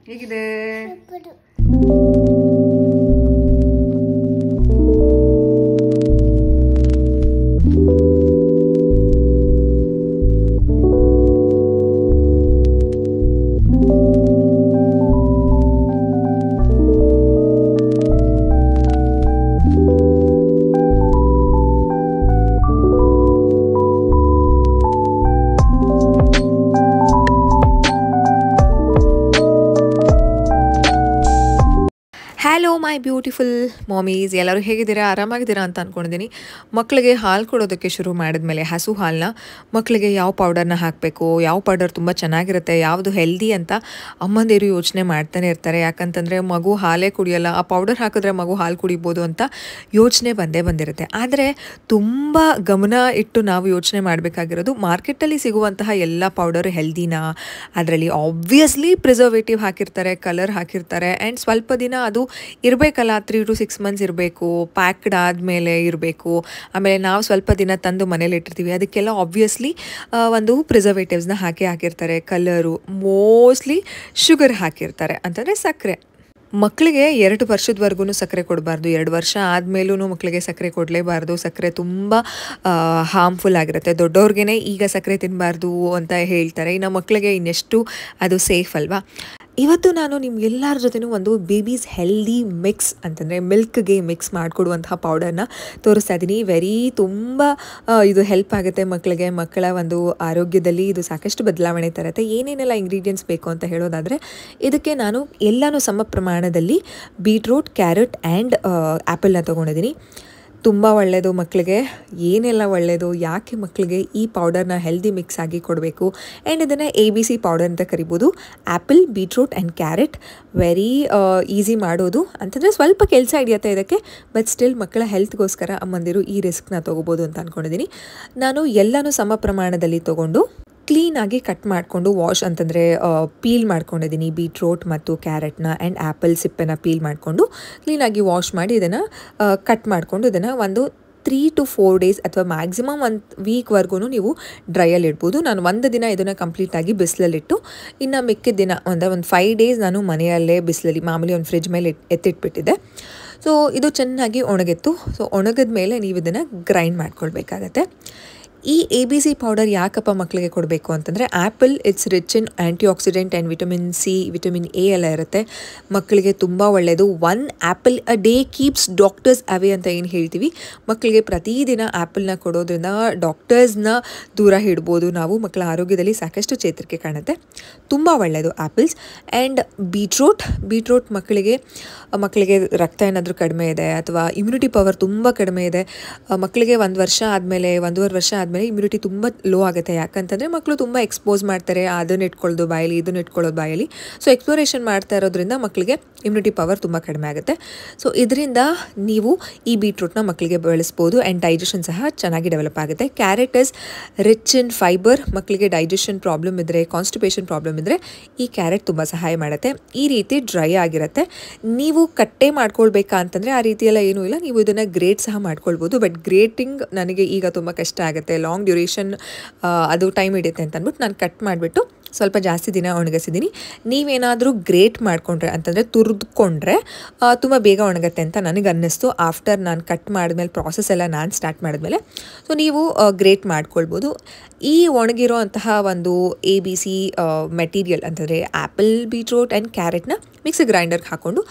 ಹೇಗಿದೆ? Hello my beautiful ಮಾಮೀಸ್, ಎಲ್ಲರೂ ಹೇಗಿದ್ದೀರಾ? ಆರಾಮಾಗಿದ್ದೀರಾ ಅಂತ ಅಂದ್ಕೊಂಡಿದ್ದೀನಿ. ಮಕ್ಕಳಿಗೆ ಹಾಲು ಕೊಡೋದಕ್ಕೆ ಶುರು ಮಾಡಿದ್ಮೇಲೆ ಹಸು ಹಾಲನ್ನ ಮಕ್ಕಳಿಗೆ ಯಾವ ಪೌಡರ್ನ ಹಾಕಬೇಕು, ಯಾವ ಪೌಡರ್ ತುಂಬ ಚೆನ್ನಾಗಿರುತ್ತೆ, ಯಾವುದು ಹೆಲ್ದಿ ಅಂತ ಅಮ್ಮಂದಿರು ಯೋಚನೆ ಮಾಡ್ತಾನೆ ಇರ್ತಾರೆ. ಯಾಕಂತಂದರೆ ಮಗು ಹಾಲೇ ಕುಡಿಯೋಲ್ಲ, ಆ ಪೌಡರ್ ಹಾಕಿದ್ರೆ ಮಗು ಹಾಲು ಕುಡಿಬೋದು ಅಂತ ಯೋಚನೆ ಬಂದಿರುತ್ತೆ. ಆದರೆ ತುಂಬ ಗಮನ ಇಟ್ಟು ನಾವು ಯೋಚನೆ ಮಾಡಬೇಕಾಗಿರೋದು ಮಾರ್ಕೆಟಲ್ಲಿ ಸಿಗುವಂತಹ ಎಲ್ಲ ಪೌಡರ್ ಹೆಲ್ದಿನಾ? ಅದರಲ್ಲಿ ಆಬ್ವಿಯಸ್ಲಿ ಪ್ರಿಸರ್ವೇಟಿವ್ ಹಾಕಿರ್ತಾರೆ, ಕಲರ್ ಹಾಕಿರ್ತಾರೆ, ಆ್ಯಂಡ್ ಸ್ವಲ್ಪ ದಿನ ಅದು ಇರಬೇಕಲ್ಲ, 3 to 6 months ಇರಬೇಕು, ಪ್ಯಾಕ್ಡ್ ಆದಮೇಲೆ ಇರಬೇಕು. ಆಮೇಲೆ ನಾವು ಸ್ವಲ್ಪ ದಿನ ತಂದು ಮನೇಲಿ ಇಟ್ಟಿರ್ತೀವಿ, ಅದಕ್ಕೆಲ್ಲ ಆಬ್ವಿಯಸ್ಲಿ ಒಂದು ಪ್ರಿಸರ್ವೇಟಿವ್ಸ್ನ ಹಾಕಿರ್ತಾರೆ. ಕಲರು, ಮೋಸ್ಟ್ಲಿ ಶುಗರ್ ಹಾಕಿರ್ತಾರೆ, ಅಂತಂದರೆ ಸಕ್ಕರೆ. ಮಕ್ಕಳಿಗೆ 2 ವರ್ಷದವರೆಗೂ ಸಕ್ಕರೆ ಕೊಡಬಾರ್ದು. 2 ವರ್ಷ ಆದಮೇಲೂ ಮಕ್ಕಳಿಗೆ ಸಕ್ಕರೆ ಕೊಡಲೇಬಾರ್ದು. ಸಕ್ಕರೆ ತುಂಬ ಹಾರ್ಮ್ಫುಲ್ ಆಗಿರುತ್ತೆ. ದೊಡ್ಡವ್ರಿಗೇ ಈಗ ಸಕ್ಕರೆ ತಿನ್ನಬಾರ್ದು ಅಂತ ಹೇಳ್ತಾರೆ, ಇನ್ನು ಮಕ್ಕಳಿಗೆ ಇನ್ನೆಷ್ಟು ಅದು ಸೇಫ್ ಅಲ್ವಾ? ಇವತ್ತು ನಾನು ನಿಮ್ಗೆಲ್ಲರ ಜೊತೆನೂ ಒಂದು ಬೇಬೀಸ್ ಹೆಲ್ದಿ ಮಿಕ್ಸ್, ಅಂತಂದರೆ ಮಿಲ್ಕ್ಗೆ ಮಿಕ್ಸ್ ಮಾಡಿಕೊಡುವಂತಹ ಪೌಡರ್ನ ತೋರಿಸ್ತಾ ಇದ್ದೀನಿ. ತುಂಬ ಇದು ಹೆಲ್ಪ್ ಆಗುತ್ತೆ ಮಕ್ಕಳಿಗೆ. ಮಕ್ಕಳ ಒಂದು ಆರೋಗ್ಯದಲ್ಲಿ ಇದು ಸಾಕಷ್ಟು ಬದಲಾವಣೆ ತರುತ್ತೆ. ಏನೇನೆಲ್ಲ ಇಂಗ್ರೀಡಿಯೆಂಟ್ಸ್ ಬೇಕು ಅಂತ ಹೇಳೋದಾದರೆ, ಇದಕ್ಕೆ ನಾನು ಎಲ್ಲನೂ ಸಮ ಪ್ರಮಾಣದಲ್ಲಿ ಬೀಟ್ರೂಟ್, ಕ್ಯಾರೆಟ್ ಆ್ಯಂಡ್ ಆ್ಯಪಲ್ನ ತೊಗೊಂಡಿದ್ದೀನಿ. ತುಂಬ ಒಳ್ಳೆಯದು ಮಕ್ಕಳಿಗೆ. ಏನೆಲ್ಲ ಒಳ್ಳೆಯದು, ಯಾಕೆ ಮಕ್ಕಳಿಗೆ ಈ ಪೌಡರ್ನ ಹೆಲ್ದಿ ಮಿಕ್ಸ್ ಆಗಿ ಕೊಡಬೇಕು? ಆ್ಯಂಡ್ ಇದನ್ನು ABC ಪೌಡರ್ ಅಂತ ಕರಿಬೋದು. Apple, beetroot and carrot very easy ಮಾಡೋದು, ಅಂತಂದರೆ ಸ್ವಲ್ಪ ಕೆಲಸ ಹಿಡಿಯುತ್ತೆ ಇದಕ್ಕೆ, ಬಟ್ ಸ್ಟಿಲ್ ಮಕ್ಕಳ ಹೆಲ್ತ್ಗೋಸ್ಕರ ಅಮ್ಮಂದಿರು ಈ ರಿಸ್ಕ್ನ ತೊಗೋಬೋದು ಅಂತ ಅಂದ್ಕೊಂಡಿದ್ದೀನಿ. ನಾನು ಎಲ್ಲನೂ ಸಮ ಪ್ರಮಾಣದಲ್ಲಿ ತೊಗೊಂಡು ಕ್ಲೀನಾಗಿ ಕಟ್ ಮಾಡಿಕೊಂಡು ಅಂತಂದರೆ ಪೀಲ್ ಮಾಡ್ಕೊಂಡಿದ್ದೀನಿ ಬೀಟ್ರೂಟ್ ಮತ್ತು ಕ್ಯಾರೆಟ್ನ ಆ್ಯಂಡ್ ಆ್ಯಪಲ್ ಸಿಪ್ಪೆನ ಪೀಲ್ ಮಾಡಿಕೊಂಡು ಕ್ಲೀನಾಗಿ ವಾಶ್ ಮಾಡಿ ಇದನ್ನು ಕಟ್ ಮಾಡಿಕೊಂಡು ಇದನ್ನು ಒಂದು 3 to 4 days ಅಥವಾ ಮ್ಯಾಕ್ಸಿಮಮ್ 1 ವೀಕ್ವರೆಗೂ ನೀವು ಡ್ರೈಯಲ್ಲಿ ಇಡ್ಬೋದು. ನಾನು ಒಂದು ದಿನ ಇದನ್ನು ಕಂಪ್ಲೀಟಾಗಿ ಬಿಸಿಲಲ್ಲಿಟ್ಟು, ಇನ್ನು ಮಿಕ್ಕಿದ ದಿನ ಒಂದು 5 days ನಾನು ಮನೆಯಲ್ಲೇ ಬಿಸಿಲಲ್ಲಿ ಮಾಮೂಲಿ ಒಂದು ಫ್ರಿಜ್ ಮೇಲೆ ಎತ್ತಿಟ್ಬಿಟ್ಟಿದ್ದೆ. ಸೊ ಇದು ಚೆನ್ನಾಗಿ ಒಣಗಿತ್ತು. ಸೊ ಒಣಗಿದ ಮೇಲೆ ನೀವು ಇದನ್ನು ಗ್ರೈಂಡ್ ಮಾಡ್ಕೊಳ್ಬೇಕಾಗತ್ತೆ. ಈ ABC ಪೌಡರ್ ಯಾಕಪ್ಪ ಮಕ್ಕಳಿಗೆ ಕೊಡಬೇಕು ಅಂತಂದರೆ, apple it's rich in antioxidant and vitamin C, vitamin A ಎಲ್ಲ ಇರುತ್ತೆ. ಮಕ್ಕಳಿಗೆ ತುಂಬ ಒಳ್ಳೆಯದು. 1 apple a day keeps doctors away ಅಂತ ಏನು ಹೇಳ್ತೀವಿ, ಮಕ್ಕಳಿಗೆ ಪ್ರತಿದಿನ ಆ್ಯಪಲ್ನ ಕೊಡೋದ್ರಿಂದ ಡಾಕ್ಟರ್ಸ್ನ ದೂರ ಇಡ್ಬೋದು ನಾವು. ಮಕ್ಕಳ ಆರೋಗ್ಯದಲ್ಲಿ ಸಾಕಷ್ಟು ಚೇತರಿಕೆ ಕಾಣುತ್ತೆ. ತುಂಬ ಒಳ್ಳೆಯದು ಆ್ಯಪಲ್ಸ್. ಆ್ಯಂಡ್ ಬೀಟ್ರೂಟ್ ಮಕ್ಕಳಿಗೆ ರಕ್ತ ಏನಾದರೂ ಕಡಿಮೆ ಇದೆ ಅಥವಾ ಇಮ್ಯುನಿಟಿ ಪವರ್ ತುಂಬ ಕಡಿಮೆ ಇದೆ, ಮಕ್ಕಳಿಗೆ 1 ವರ್ಷ ಆದಮೇಲೆ 1.5 ವರ್ಷ ಆದಮೇಲೆ ಇಮ್ಯುನಿಟಿ ತುಂಬ ಲೋ ಆಗುತ್ತೆ. ಯಾಕಂತಂದರೆ ಮಕ್ಕಳು ತುಂಬ ಎಕ್ಸ್ಪೋಸ್ ಮಾಡ್ತಾರೆ, ಅದನ್ನು ಇಟ್ಕೊಳ್ಳೋದು ಬಾಯಲ್ಲಿ, ಇದನ್ನು ಇಟ್ಕೊಳ್ಳೋದು ಬಾಯಲ್ಲಿ. ಸೊ ಎಕ್ಸ್ಪ್ಲೋರೇಷನ್ ಮಾಡ್ತಾ ಇರೋದ್ರಿಂದ ಮಕ್ಕಳಿಗೆ ಇಮ್ಯುನಿಟಿ ಪವರ್ ತುಂಬ ಕಡಿಮೆ ಆಗುತ್ತೆ. ಸೊ ಇದರಿಂದ ನೀವು ಈ ಬೀಟ್ರೂಟ್ನ ಮಕ್ಕಳಿಗೆ ಬೆಳೆಸ್ಬೋದು ಆ್ಯಂಡ್ ಡೈಜೆಷನ್ ಸಹ ಚೆನ್ನಾಗಿ ಡೆವಲಪ್ ಆಗುತ್ತೆ. Carrot is rich in fibre. ಮಕ್ಕಳಿಗೆ ಡೈಜೆಷನ್ ಪ್ರಾಬ್ಲಮ್ ಇದ್ದರೆ, ಕಾನ್ಸ್ಟಿಪೇಷನ್ ಪ್ರಾಬ್ಲಮ್ ಇದ್ದರೆ ಈ ಕ್ಯಾರೆಟ್ ತುಂಬ ಸಹಾಯ ಮಾಡುತ್ತೆ. ಈ ರೀತಿ ಡ್ರೈ ಆಗಿರುತ್ತೆ. ನೀವು ಕಟ್ಟೆ ಮಾಡ್ಕೊಳ್ಬೇಕಾ ಅಂತಂದರೆ ಆ ರೀತಿಯೆಲ್ಲ ಏನೂ ಇಲ್ಲ, ನೀವು ಇದನ್ನು ಗ್ರೇಟ್ ಸಹ ಮಾಡ್ಕೊಳ್ಬೋದು. ಬಟ್ ಗ್ರೇಟಿಂಗ್ ನನಗೆ ಈಗ ತುಂಬ ಕಷ್ಟ ಆಗುತ್ತೆ, ಲಾಂಗ್ ಡ್ಯೂರೇಷನ್ ಅದು ಟೈಮ್ ಹಿಡಿಯುತ್ತೆ ಅಂತ ಅಂದ್ಬಿಟ್ಟು ನಾನು ಕಟ್ ಮಾಡಿಬಿಟ್ಟು ಸ್ವಲ್ಪ ಜಾಸ್ತಿ ದಿನ ಒಣಗಿಸಿದ್ದೀನಿ. ನೀವೇನಾದರೂ ಗ್ರೇಟ್ ಮಾಡಿಕೊಂಡ್ರೆ ಅಂತಂದರೆ ತುರಿದುಕೊಂಡ್ರೆ ತುಂಬ ಬೇಗ ಒಣಗುತ್ತೆ ಅಂತ ನನಗೆ ಅನ್ನಿಸ್ತು. ಆಫ್ಟರ್ ನಾನು ಕಟ್ ಮಾಡಿದ್ಮೇಲೆ ಪ್ರಾಸೆಸ್ ಎಲ್ಲ ನಾನು ಸ್ಟಾರ್ಟ್ ಮಾಡಿದ್ಮೇಲೆ ಸೊ ನೀವು ಗ್ರೇಟ್ ಮಾಡ್ಕೊಳ್ಬೋದು. ಈ ಒಣಗಿರೋ ಅಂತಹ ಒಂದು ABC ಮೆಟೀರಿಯಲ್ ಅಂತಂದರೆ ಆ್ಯಪಲ್, ಬೀಟ್ರೂಟ್ ಆ್ಯಂಡ್ ಕ್ಯಾರೆಟ್ನ ಮಿಕ್ಸಿ ಗ್ರೈಂಡರ್ಗೆ ಹಾಕ್ಕೊಂಡು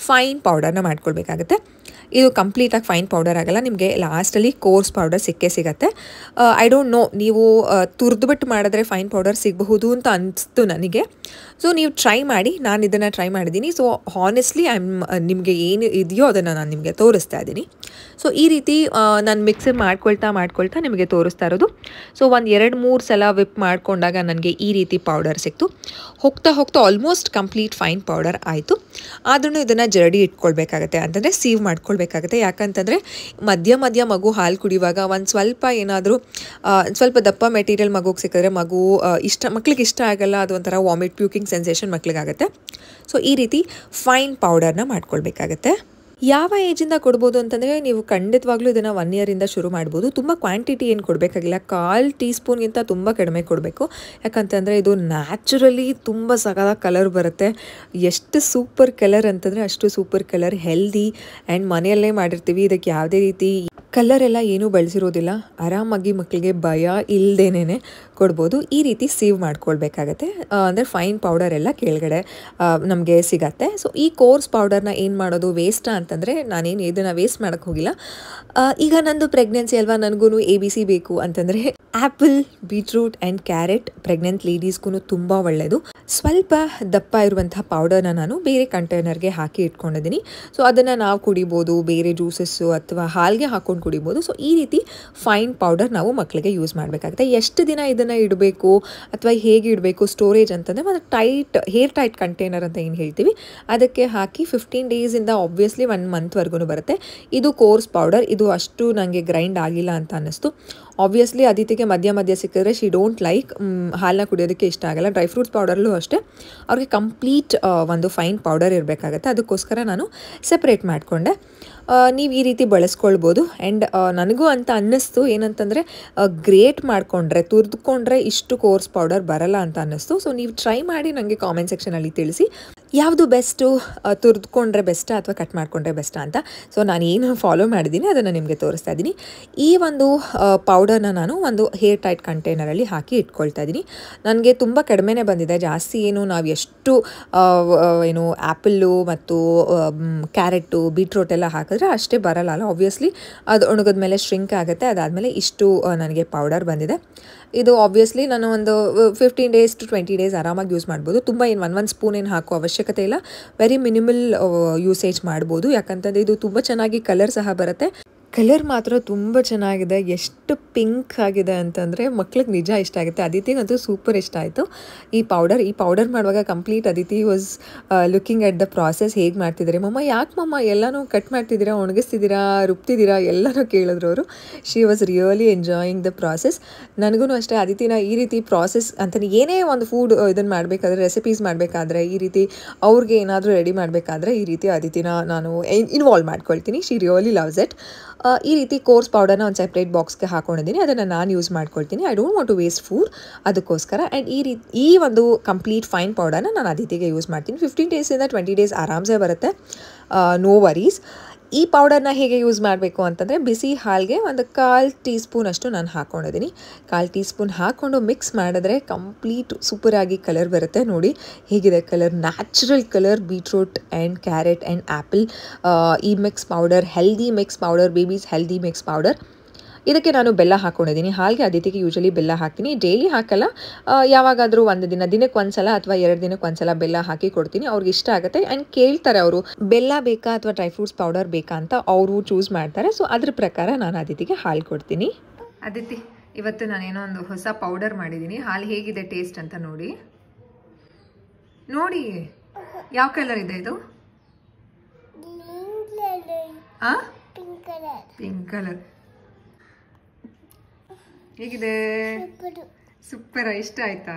ಫೈನ್ ಪೌಡರ್ನ ಮಾಡ್ಕೊಳ್ಬೇಕಾಗತ್ತೆ. ಇದು ಕಂಪ್ಲೀಟಾಗಿ ಫೈನ್ ಪೌಡರ್ ಆಗಲ್ಲ, ನಿಮಗೆ ಲಾಸ್ಟಲ್ಲಿ ಕೋರ್ಸ್ ಪೌಡರ್ ಸಿಗುತ್ತೆ. ಐ ಡೋಂಟ್ ನೋ, ನೀವು ತುರಿದ್ಬಿಟ್ಟು ಮಾಡಿದ್ರೆ ಫೈನ್ ಪೌಡರ್ ಸಿಗಬಹುದು ಅಂತ ಅನಿಸ್ತು ನನಗೆ. ಸೊ ನೀವು ಟ್ರೈ ಮಾಡಿ, ನಾನು ಇದನ್ನು ಟ್ರೈ ಮಾಡಿದ್ದೀನಿ. ಸೊ ಹಾನೆಸ್ಟ್ಲಿ ನಿಮಗೆ ಏನು ಇದೆಯೋ ಅದನ್ನು ನಾನು ನಿಮಗೆ ತೋರಿಸ್ತಾ ಇದ್ದೀನಿ. ಸೊ ಈ ರೀತಿ ನಾನು ಮಿಕ್ಸಿ ಮಾಡ್ಕೊಳ್ತಾ ನಿಮಗೆ ತೋರಿಸ್ತಾ ಇರೋದು. ಸೊ ಒಂದು 2-3 ಸಲ ವಿಪ್ ಮಾಡಿಕೊಂಡಾಗ ನನಗೆ ಈ ರೀತಿ ಪೌಡರ್ ಸಿಕ್ತು. ಹೋಗ್ತಾ ಆಲ್ಮೋಸ್ಟ್ ಕಂಪ್ಲೀಟ್ ಫೈನ್ ಪೌಡರ್ ಆಯಿತು. ಆದ್ರೂ ಇದನ್ನು ಜರಡಿ ಇಟ್ಕೊಳ್ಬೇಕಾಗತ್ತೆ, ಅಂತಂದರೆ ಸೀವ್ ಮಾಡ್ಕೊಳ್ಬೇಕಾಗತ್ತೆ. ಯಾಕಂತಂದರೆ ಮಧ್ಯ ಮಗು ಹಾಲು ಕುಡಿಯುವಾಗ ಒಂದು ಸ್ವಲ್ಪ ಏನಾದರೂ ಸ್ವಲ್ಪ ದಪ್ಪ ಮೆಟೀರಿಯಲ್ ಮಗುಗೆ ಸಿಕ್ಕಿದ್ರೆ ಮಕ್ಕಳಿಗೆ ಇಷ್ಟ ಆಗಲ್ಲ, ಅದು ಒಂಥರ ವಾಮಿಟ್ ಪ್ಯೂಕಿಂಗ್ ಸೆನ್ಸೇಷನ್ ಮಕ್ಕಳಿಗಾಗುತ್ತೆ. ಸೊ ಈ ರೀತಿ ಫೈನ್ ಪೌಡರ್ನ ಮಾಡ್ಕೊಳ್ಬೇಕಾಗತ್ತೆ. ಯಾವ ಏಜಿಂದ ಕೊಡ್ಬೋದು ಅಂತಂದರೆ ನೀವು ಖಂಡಿತವಾಗ್ಲೂ ಇದನ್ನು 1 ಇಯರಿಂದ ಶುರು ಮಾಡ್ಬೋದು. ತುಂಬ ಕ್ವಾಂಟಿಟಿ ಏನು ಕೊಡಬೇಕಾಗಿಲ್ಲ, 1/4 ಟೀ ಸ್ಪೂನ್ಗಿಂತ ತುಂಬ ಕಡಿಮೆ ಕೊಡಬೇಕು. ಯಾಕಂತಂದರೆ ಇದು ನ್ಯಾಚುರಲಿ ತುಂಬ ಸಖತ್ತಾಗಿ ಕಲರ್ ಬರುತ್ತೆ. ಎಷ್ಟು ಸೂಪರ್ ಕಲರ್ ಅಂತಂದರೆ ಅಷ್ಟು ಸೂಪರ್ ಕಲರ್, ಹೆಲ್ದಿ ಆ್ಯಂಡ್ ಮನೆಯಲ್ಲೇ ಮಾಡಿರ್ತೀವಿ. ಇದಕ್ಕೆ ಯಾವುದೇ ರೀತಿ ಕಲರ್ ಎಲ್ಲ ಏನೂ ಬಳಸಿರೋದಿಲ್ಲ. ಆರಾಮಾಗಿ ಮಕ್ಕಳಿಗೆ ಭಯ ಇಲ್ಲದೇನೆ ಕೊಡ್ಬೋದು. ಈ ರೀತಿ ಸೇವ್ ಮಾಡ್ಕೊಳ್ಬೇಕಾಗತ್ತೆ. ಅಂದರೆ ಫೈನ್ ಪೌಡರ್ ಎಲ್ಲ ಕೆಳಗಡೆ ನಮಗೆ ಸಿಗತ್ತೆ. ಸೊ ಈ ಕೋರ್ಸ್ ಪೌಡರ್ನ ಏನು ಮಾಡೋದು, ವೇಸ್ಟಾ ಅಂತಂದರೆ ನಾನೇನು ಇದನ್ನು ವೇಸ್ಟ್ ಮಾಡೋಕ್ಕೆ ಹೋಗಿಲ್ಲ. ಈಗ ನಂದು ಪ್ರೆಗ್ನೆನ್ಸಿ ಅಲ್ವಾ, ನನಗೂ ABC ಬೇಕು ಅಂತಂದರೆ apple, beetroot and carrot pregnant ಲೇಡೀಸ್ಗೂ ತುಂಬ ಒಳ್ಳೆಯದು. ಸ್ವಲ್ಪ ದಪ್ಪ ಇರುವಂಥ ಪೌಡರ್ನ ನಾನು ಬೇರೆ ಕಂಟೈನರ್ಗೆ ಹಾಕಿ ಇಟ್ಕೊಂಡಿದ್ದೀನಿ. ಸೊ ಅದನ್ನು ನಾವು ಕುಡಿಬೋದು, ಬೇರೆ ಜ್ಯೂಸಸ್ಸು ಅಥವಾ ಹಾಲಿಗೆ ಹಾಕ್ಕೊಂಡು ಕುಡಿಬೋದು. ಸೊ ಈ ರೀತಿ ಫೈನ್ ಪೌಡರ್ ನಾವು ಮಕ್ಕಳಿಗೆ ಯೂಸ್ ಮಾಡಬೇಕಾಗುತ್ತೆ. ಎಷ್ಟು ದಿನ ಇದನ್ನು ಇಡಬೇಕು ಅಥವಾ ಹೇಗೆ ಇಡಬೇಕು ಸ್ಟೋರೇಜ್ ಅಂತಂದರೆ ಒಂದು ಹೇರ್ ಟೈಟ್ ಕಂಟೈನರ್ ಅಂತ ಏನು ಹೇಳ್ತೀವಿ ಅದಕ್ಕೆ ಹಾಕಿ 15 ಡೇಸಿಂದ ಆಬ್ವಿಯಸ್ಲಿ 1 ಮಂತ್ವರೆಗೂ ಬರುತ್ತೆ. ಇದು ಕೋರ್ಸ್ ಪೌಡರ್. ಇದು ಅಷ್ಟು ನನಗೆ ಗ್ರೈಂಡ್ ಆಗಿಲ್ಲ ಅಂತ ಅನ್ನಿಸ್ತು. ಆಬ್ವಿಯಸ್ಲಿ ಅದಿತಿಗೆ ಮಧ್ಯ ಸಿಕ್ಕಿದ್ರೆ ಶಿ ಡೋಂಟ್ ಲೈಕ್, ಹಾಲನ್ನ ಕುಡಿಯೋದಕ್ಕೆ ಇಷ್ಟ ಆಗಲ್ಲ. ಡ್ರೈ ಫ್ರೂಟ್ಸ್ ಪೌಡರ್ಲೂ ಅಷ್ಟೇ ಅವ್ರಿಗೆ ಕಂಪ್ಲೀಟ್ ಒಂದು ಫೈನ್ ಪೌಡರ್ ಇರಬೇಕಾಗತ್ತೆ. ಅದಕ್ಕೋಸ್ಕರ ನಾನು ಸೆಪ್ರೇಟ್ ಮಾಡಿಕೊಂಡೆ. ನೀವು ಈ ರೀತಿ ಬಳಸ್ಕೊಳ್ಬೋದು. ಆ್ಯಂಡ್ ನನಗೂ ಅಂತ ಅನ್ನಿಸ್ತು ಏನಂತಂದರೆ ಗ್ರೇಟ್ ಮಾಡಿಕೊಂಡ್ರೆ, ತುರಿದುಕೊಂಡ್ರೆ ಇಷ್ಟು ಕೋರ್ಸ್ ಪೌಡರ್ ಬರಲ್ಲ ಅಂತ ಅನ್ನಿಸ್ತು. ಸೊ ನೀವು ಟ್ರೈ ಮಾಡಿ ನನಗೆ ಕಾಮೆಂಟ್ ಸೆಕ್ಷನಲ್ಲಿ ತಿಳಿಸಿ ಯಾವುದು ಬೆಸ್ಟು, ತುರಿದುಕೊಂಡ್ರೆ ಬೆಸ್ಟಾ ಅಥವಾ ಕಟ್ ಮಾಡಿಕೊಂಡ್ರೆ ಬೆಸ್ಟಾ ಅಂತ. ಸೊ ನಾನು ಏನು ಫಾಲೋ ಮಾಡಿದ್ದೀನಿ ಅದನ್ನು ನಿಮಗೆ ತೋರಿಸ್ತಾ ಇದ್ದೀನಿ. ಈ ಒಂದು ಪೌಡರ್ನ ನಾನು ಒಂದು ಹೇರ್ ಟೈಟ್ ಕಂಟೈನರಲ್ಲಿ ಹಾಕಿ ಇಟ್ಕೊಳ್ತಾ ಇದ್ದೀನಿ. ನನಗೆ ತುಂಬ ಕಡಿಮೆನೇ ಬಂದಿದೆ, ಜಾಸ್ತಿ ಏನು ನಾವು ಎಷ್ಟು ಏನು ಆ್ಯಪಲ್ಲು ಮತ್ತು ಕ್ಯಾರೆಟು, ಬೀಟ್ರೋಟ್ ಎಲ್ಲ ಹಾಕಿದ್ರೆ ಅಷ್ಟೇ ಬರಲ್ಲ ಅಲ್ಲ. ಆಬ್ವಿಯಸ್ಲಿ ಅದು ಒಣಗಿದ ಮೇಲೆ ಶ್ರಿಂಕ್ ಆಗುತ್ತೆ. ಅದಾದಮೇಲೆ ಇಷ್ಟು ನನಗೆ ಪೌಡರ್ ಬಂದಿದೆ. ಇದು ಆಬ್ವಿಯಸ್ಲಿ ನಾನು ಒಂದು 15 ಡೇಸ್ ಟು 20 ಡೇಸ್ ಆರಾಮಾಗಿ ಯೂಸ್ ಮಾಡ್ಬೋದು. ತುಂಬ ಏನು ಒಂದು ಸ್ಪೂನ್ ಏನು ಹಾಕೋ ಅವಶ್ಯಕತೆ ಇಲ್ಲ. ವೆರಿ ಮಿನಿಮಲ್ ಯೂಸೇಜ್ ಮಾಡ್ಬೋದು. ಯಾಕಂತಂದರೆ ಇದು ತುಂಬ ಚೆನ್ನಾಗಿ ಕಲರ್ ಸಹ ಬರುತ್ತೆ. ಕಲರ್ ಮಾತ್ರ ತುಂಬ ಚೆನ್ನಾಗಿದೆ. ಎಷ್ಟು ಪಿಂಕ್ ಆಗಿದೆ ಅಂತಂದರೆ ಮಕ್ಳಿಗೆ ನಿಜ ಇಷ್ಟ ಆಗುತ್ತೆ. ಅದಿತಿಗಂತೂ ಸೂಪರ್ ಇಷ್ಟ ಆಯಿತು ಈ ಪೌಡರ್ ಮಾಡುವಾಗ complete Aditi was looking at the process. ಹೇಗೆ ಮಾಡ್ತಿದ್ದಾರೆ ಮಮ್ಮ, ಯಾಕೆ ಮಮ್ಮ ಎಲ್ಲನೂ ಕಟ್ ಮಾಡ್ತಿದ್ದೀರಾ, ಒಣಗಿಸ್ತಿದ್ದೀರಾ, ರುಬ್ತಿದ್ದೀರಾ ಎಲ್ಲನೂ ಕೇಳಿದ್ರು ಅವರು. She was really enjoying the process. ನನಗೂ ಅಷ್ಟೇ ಅದಿತಿನ ಈ ರೀತಿ ಪ್ರಾಸೆಸ್ ಅಂತಲೇ ಏನೇ ಒಂದು ಫುಡ್ ಇದನ್ನು ಮಾಡಬೇಕಾದ್ರೆ, ರೆಸಿಪೀಸ್ ಮಾಡಬೇಕಾದ್ರೆ, ಈ ರೀತಿ ಅವ್ರಿಗೆ ಏನಾದರೂ ರೆಡಿ ಮಾಡಬೇಕಾದ್ರೆ ಈ ರೀತಿ ಅದಿತಿನ ನಾನು ಇನ್ವಾಲ್ವ್ ಮಾಡ್ಕೊಳ್ತೀನಿ. She really loves it. ಈ ರೀತಿ ಕೋರ್ಸ್ ಪೌಡರ್ನ ಒಂದು ಸೆಪ್ರೇಟ್ ಬಾಕ್ಸ್ಗೆ ಹಾಕೊಂಡಿದ್ದೀನಿ. ಅದನ್ನು ನಾನು ಯೂಸ್ ಮಾಡ್ಕೊಳ್ತೀನಿ. I don't want to waste food, ಅದಕ್ಕೋಸ್ಕರ. ಆ್ಯಂಡ್ ಈ ಒಂದು ಕಂಪ್ಲೀಟ್ ಫೈನ್ ಪೌಡರ್ನ ನಾನು ಅದಿತಿಗೆ ಯೂಸ್ ಮಾಡ್ತೀನಿ. 15 ಡೇಸಿಂದ 20 ಡೇಸ್ ಆರಾಮ್ಸೆ ಬರುತ್ತೆ, ನೋ ವರೀಸ್. ಈ ಪೌಡರ್ನ ಹೇಗೆ ಯೂಸ್ ಮಾಡಬೇಕು ಅಂತಂದರೆ ಬಿಸಿ ಹಾಲಿಗೆ ಒಂದು 1/4 ಟೀ ಸ್ಪೂನ್ ಅಷ್ಟು ನಾನು ಹಾಕ್ಕೊಂಡಿದ್ದೀನಿ. 1/4 ಟೀ ಸ್ಪೂನ್ ಹಾಕ್ಕೊಂಡು ಮಿಕ್ಸ್ ಮಾಡಿದ್ರೆ ಕಂಪ್ಲೀಟ್ ಸೂಪರಾಗಿ ಕಲರ್ ಬರುತ್ತೆ. ನೋಡಿ ಹೇಗಿದೆ colour, natural colour. Beetroot and carrot and apple ಈ mix powder, healthy mix powder, babies healthy mix powder. ಇದಕ್ಕೆ ನಾನು ಬೆಲ್ಲ ಹಾಕ್ಕೊಂಡಿದ್ದೀನಿ. ಹಾಲಿಗೆ ಅದಿತಿಗೆ ಯೂಶಲಿ ಬೆಲ್ಲ ಹಾಕ್ತೀನಿ, ಡೈಲಿ ಹಾಕಲ್ಲ. ಯಾವಾಗಾದರೂ ದಿನಕ್ಕೆ ಒಂದ್ಸಲ ಅಥವಾ 2 ದಿನಕ್ಕೆ ಒಂದ್ಸಲ ಬೆಲ್ಲ ಹಾಕಿ ಕೊಡ್ತೀನಿ. ಅವ್ರಿಗೆ ಇಷ್ಟ ಆಗುತ್ತೆ. ಆ್ಯಂಡ್ ಕೇಳ್ತಾರೆ ಅವರು ಬೆಲ್ಲ ಬೇಕಾ ಅಥವಾ ಡ್ರೈ ಫ್ರೂಟ್ಸ್ ಪೌಡರ್ ಬೇಕಾ ಅಂತ ಅವರು ಚೂಸ್ ಮಾಡ್ತಾರೆ. ಸೊ ಅದ್ರ ಪ್ರಕಾರ ನಾನು ಅದಿತಿಗೆ ಹಾಲು ಕೊಡ್ತೀನಿ. ಅದಿತಿ, ಇವತ್ತು ನಾನೇನೋ ಒಂದು ಹೊಸ ಪೌಡರ್ ಮಾಡಿದ್ದೀನಿ. ಹಾಲು ಹೇಗಿದೆ ಟೇಸ್ಟ್ ಅಂತ ನೋಡಿ. ನೋಡಿ ಯಾವ ಕಲರ್ ಇದೆ ಇದು? Pink colour. ಹೇಗಿದೆ? ಸೂಪರ್, ಇಷ್ಟ ಆಯ್ತಾ?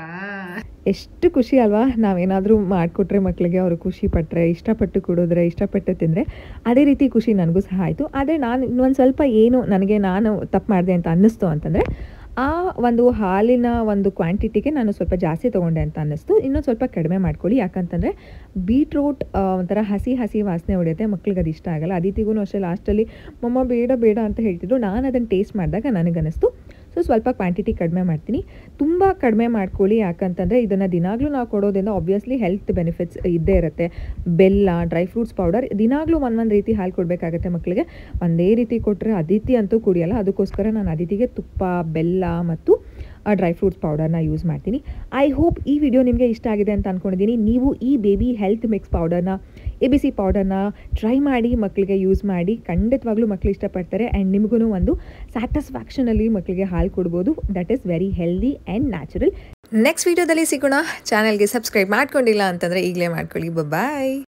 ಎಷ್ಟು ಖುಷಿ ಅಲ್ವಾ, ನಾವೇನಾದರೂ ಮಾಡಿಕೊಟ್ರೆ ಮಕ್ಕಳಿಗೆ ಅವರು ಖುಷಿ ಪಟ್ಟರೆ, ಇಷ್ಟಪಟ್ಟು ಕೊಡಿದ್ರೆ, ಇಷ್ಟಪಟ್ಟು ತಿಂದರೆ ಅದೇ ರೀತಿ ಖುಷಿ ನನಗೂ ಸಹ ಆಯಿತು. ಆದರೆ ನಾನು ಇನ್ನೊಂದು ಸ್ವಲ್ಪ ಏನು ನಾನು ತಪ್ಪು ಮಾಡಿದೆ ಅಂತ ಅನ್ನಿಸ್ತು ಅಂತಂದರೆ ಆ ಒಂದು ಹಾಲಿನ ಒಂದು ಕ್ವಾಂಟಿಟಿಗೆ ನಾನು ಸ್ವಲ್ಪ ಜಾಸ್ತಿ ತೊಗೊಂಡೆ ಅಂತ ಅನ್ನಿಸ್ತು. ಇನ್ನೊಂದು ಸ್ವಲ್ಪ ಕಡಿಮೆ ಮಾಡ್ಕೊಳ್ಳಿ. ಯಾಕಂತಂದರೆ ಬೀಟ್ರೂಟ್ ಒಂಥರ ಹಸಿ ವಾಸನೆ ಹೊಡೆಯುತ್ತೆ, ಮಕ್ಳಿಗೆ ಅದು ಇಷ್ಟ ಆಗಲ್ಲ. ಅದಿತಿಗೂ ಅಷ್ಟೇ ಲಾಸ್ಟಲ್ಲಿ ಮಮ್ಮ ಬೇಡ ಅಂತ ಹೇಳ್ತಿದ್ರು. ನಾನು ಅದನ್ನು ಟೇಸ್ಟ್ ಮಾಡಿದಾಗ ನನಗನ್ನಿಸ್ತು ಸೊ ಸ್ವಲ್ಪ ಕ್ವಾಂಟಿಟಿ ಕಡಿಮೆ ಮಾಡ್ತೀನಿ. ತುಂಬ ಕಡಿಮೆ ಮಾಡ್ಕೊಳ್ಳಿ. ಯಾಕಂತಂದರೆ ಇದನ್ನು ದಿನಾಗಲೂ ನಾವು ಕೊಡೋದ್ರಿಂದ ಆಬ್ವಿಯಸ್ಲಿ ಹೆಲ್ತ್ ಬೆನಿಫಿಟ್ಸ್ ಇದ್ದೇ ಇರುತ್ತೆ. ಬೆಲ್ಲ, ಡ್ರೈ ಫ್ರೂಟ್ಸ್ ಪೌಡರ್ ದಿನಾಗಲೂ ಒಂದೊಂದು ರೀತಿ ಹಾಲು ಕೊಡಬೇಕಾಗತ್ತೆ ಮಕ್ಕಳಿಗೆ. ಒಂದೇ ರೀತಿ ಕೊಟ್ಟರೆ ಅದಿತಿ ಅಂತೂ ಕುಡಿಯಲ್ಲ. ಅದಕ್ಕೋಸ್ಕರ ನಾನು ಅದಿತಿಗೆ ತುಪ್ಪ, ಬೆಲ್ಲ ಮತ್ತು ಡ್ರೈ ಫ್ರೂಟ್ಸ್ ಪೌಡರ್ನ ಯೂಸ್ ಮಾಡ್ತೀನಿ. ಐ ಹೋಪ್ ಈ ವಿಡಿಯೋ ನಿಮಗೆ ಇಷ್ಟ ಆಗಿದೆ ಅಂತ ಅಂದ್ಕೊಂಡಿದ್ದೀನಿ. ನೀವು ಈ ಬೇಬಿ ಹೆಲ್ತ್ ಮಿಕ್ಸ್ ಪೌಡರ್ನ, ABC ಪೌಡರ್ನ ಟ್ರೈ ಮಾಡಿ, ಮಕ್ಕಳಿಗೆ ಯೂಸ್ ಮಾಡಿ. ಖಂಡಿತವಾಗ್ಲೂ ಮಕ್ಕಳು ಇಷ್ಟಪಡ್ತಾರೆ. ಆ್ಯಂಡ್ ನಿಮಗೂ ಒಂದು ಸ್ಯಾಟಿಸ್ಫ್ಯಾಕ್ಷನಲ್ಲಿ ಮಕ್ಕಳಿಗೆ ಹಾಲು ಕೊಡ್ಬೋದು. That is very healthy and natural. Next ವಿಡಿಯೋದಲ್ಲಿ ಸಿಗೋಣ. ಚಾನಲ್ಗೆ ಸಬ್ಸ್ಕ್ರೈಬ್ ಮಾಡ್ಕೊಂಡಿಲ್ಲ ಅಂತಂದರೆ ಈಗಲೇ ಮಾಡ್ಕೊಳ್ಳಿ. ಬಾಯ್.